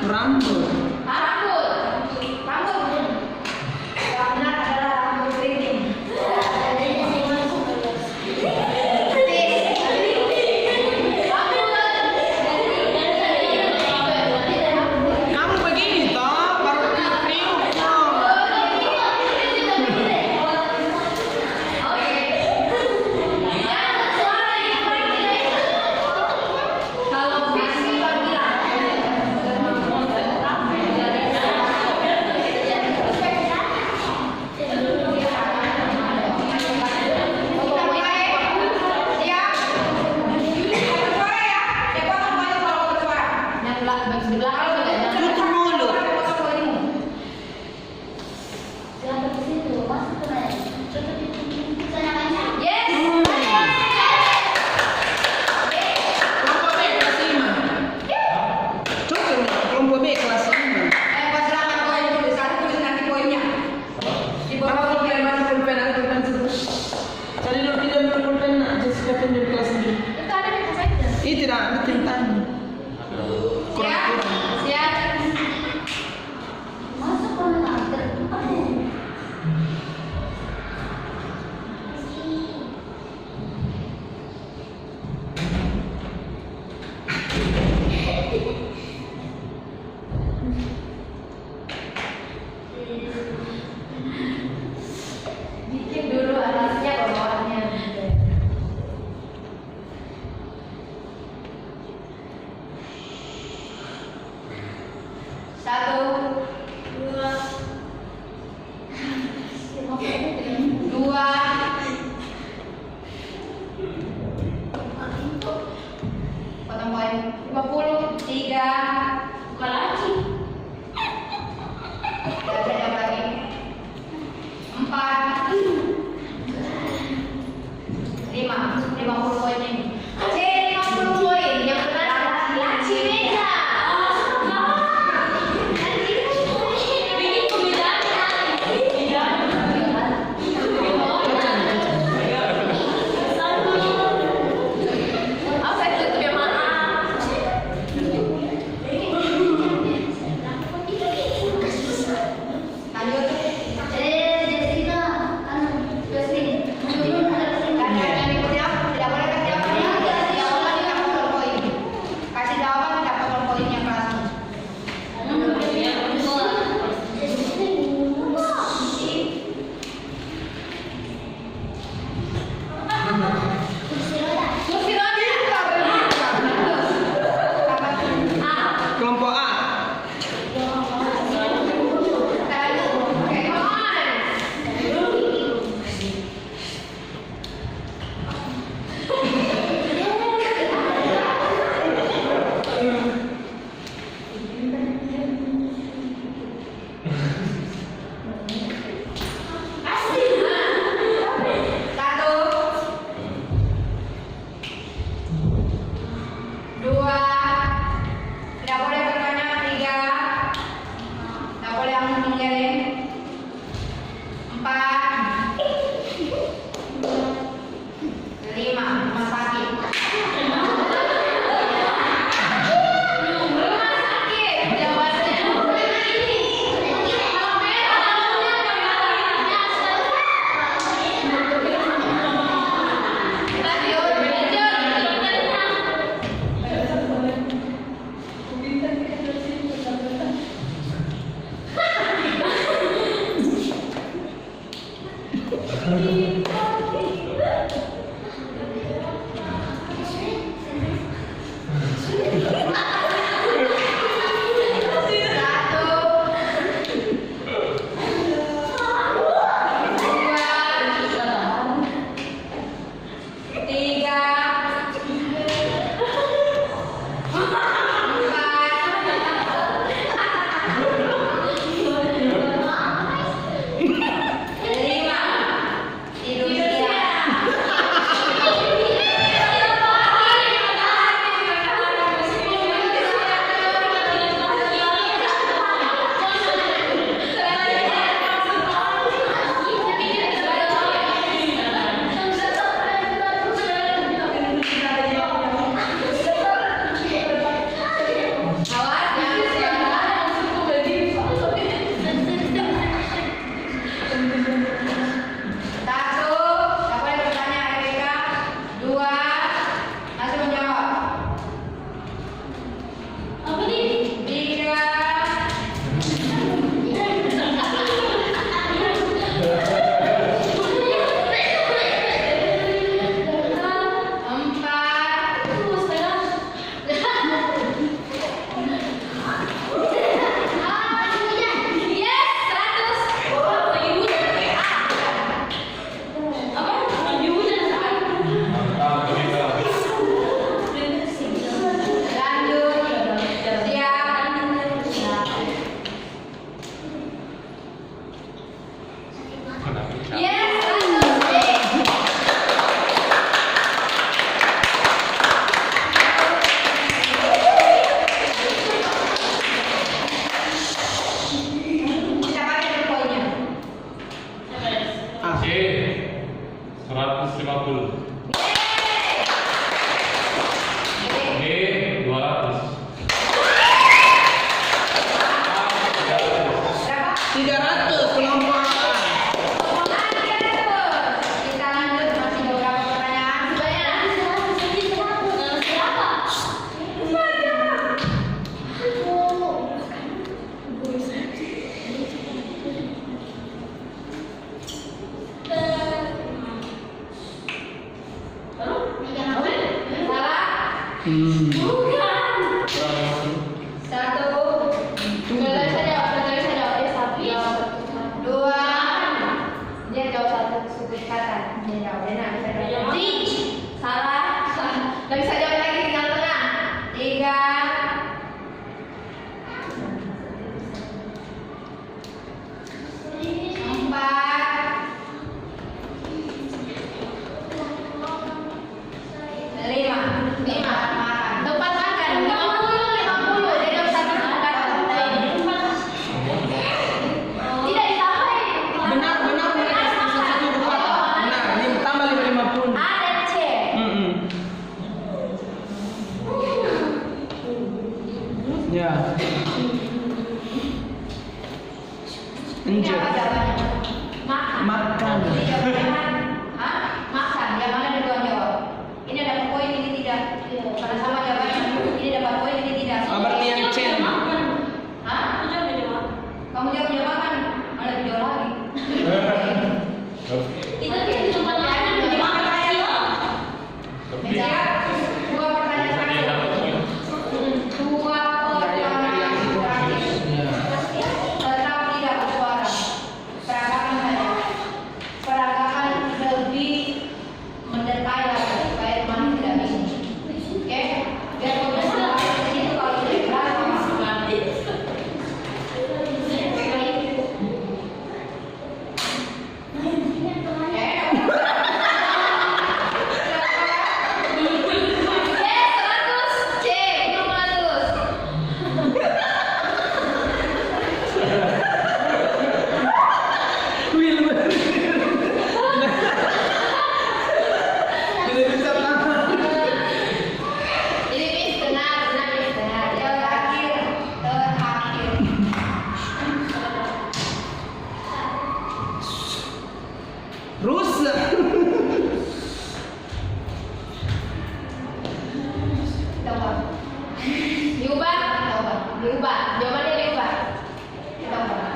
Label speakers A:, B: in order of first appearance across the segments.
A: Rambut.
B: Rambut. Yang benar adalah rambut keriting.
A: Kamu begini toh, baru kriuk toh. Tutup mulut. Kelompok B kelas 5. Cukup nggak? Kelompok B kelas 5. Cari dulu pinjam dulu pulpen nak, Jessica pinjam kelas ini. Ini tidak ada tintanya. Kurang-kurang.
B: Bikin dulu alasnya bawahnya. Satu, dua, potong poin 50, 3, buka lagi. Ada lagi. 4, 5, 50 poin ini. 50 poin yang benar laci meja.
A: Kelompok A.
B: Ini
A: Enjoy.
B: apa jawabannya? Makan.
A: Makan.
B: Ini jawabannya. Hah? Makan. Yang mana dua jawab? Ini dapat poin, ini tidak. Karena sama jawabannya. Ini dapat poin, ini tidak.
A: Oh, berarti yang C.
B: Hah? Kamu jawab makan. Ada video lagi. Itu cuma makan dimakan aja loh. Ya, dua pertanyaan terakhir. Dua pertanyaan terakhir. Tetap tidak bersuara. Peragakan saja. Peragakan lebih mendetail lagi supaya teman tidak bingung. Oke? Biar bersuara di situ kalau sudah kelar sama.
A: Tidak bisa tahan.
B: Ini bis benar. Terakhir.
A: Rusak.
B: Coba. Diubah. Jawabannya diubah. Coba.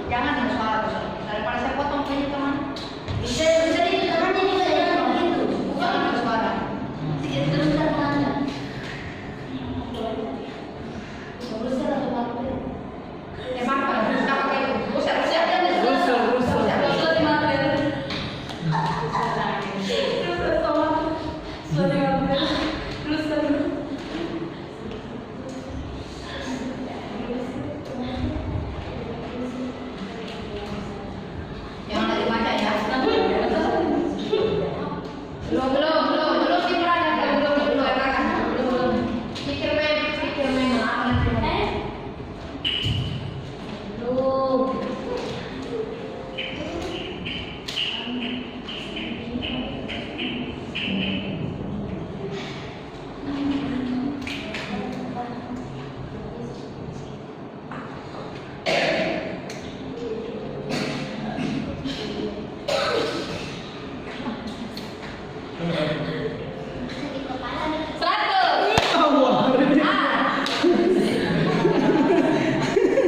B: Jangan bersuara. Daripada saya potong punya teman. Bisa di tangannya juga jangan begitu. Jangan bersuara. Terus tangannya. Berusaha atau apa? Emang kita pakai itu. Rusak. Yang lagi baca ya. Belum diperagakan. Belum. Pikir main. Belum.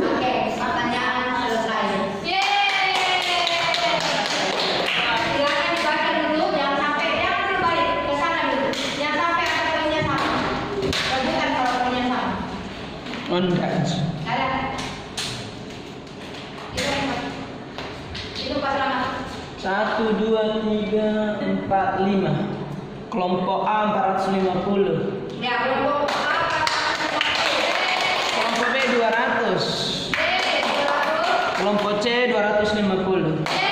B: Oke, pertanyaan selesai. Silakan dibaca dulu, jangan sampai dulu balik ke sana dulu. Jangan sampai ada poinnya sama. Bagikan kalau poinnya sama.
A: Enggak.
B: Ada. Itu Pak Selamat.
A: 1, 2, 3, 4, 5. Kelompok A 450.
B: Ya, kelompok A.
A: Kelompok B 200. Kelompok C 250.